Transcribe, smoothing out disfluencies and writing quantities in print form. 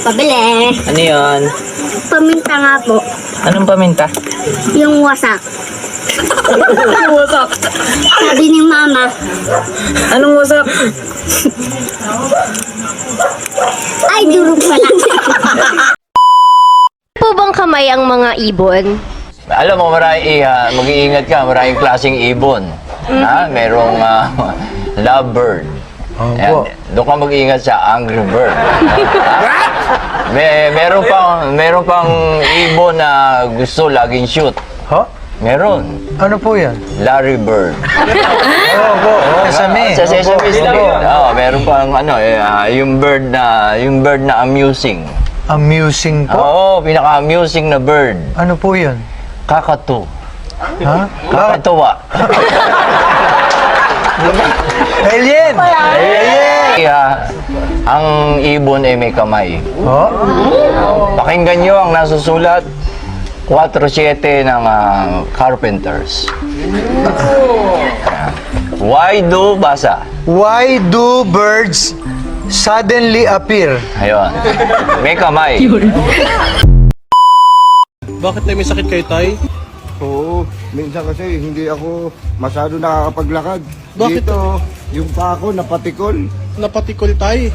Pabili. Ano yun? Paminta nga po. Anong paminta? Yung wasak. Wasak. Sabi ni mama, Anong wasak? ay durog pala. Po bang kamay ang mga ibon? Alam mo, mag-iingat ka, maraming klaseng ibon. Ha? Merong lovebird. Ayan, doon ka mag-iingat sa angry bird. Ha? Meron pang ibon na gusto laging shoot. Ha? Meron. Ano po yan? Larry Bird. Sesame. Sa Sesame Street. Meron pang yung bird na amusing. Amusing po? Oo, pinaka-amusing na bird. Ano po yun? Kakatu. Ha? Kakatuwa. Alien! Ang ibon ay may kamay. Oh? Pakinggan nyo ang nasusulat 4-7 ng Carpenters. Why do basa? Why do birds suddenly appear? Ayun. May kamay. Bakit tayo may sakit kayo, Tay? Oo, minsan kasi hindi ako masyado nakakapaglakad. Bakit? Dito, yung pa ako napatikol. Napatikol, Tay.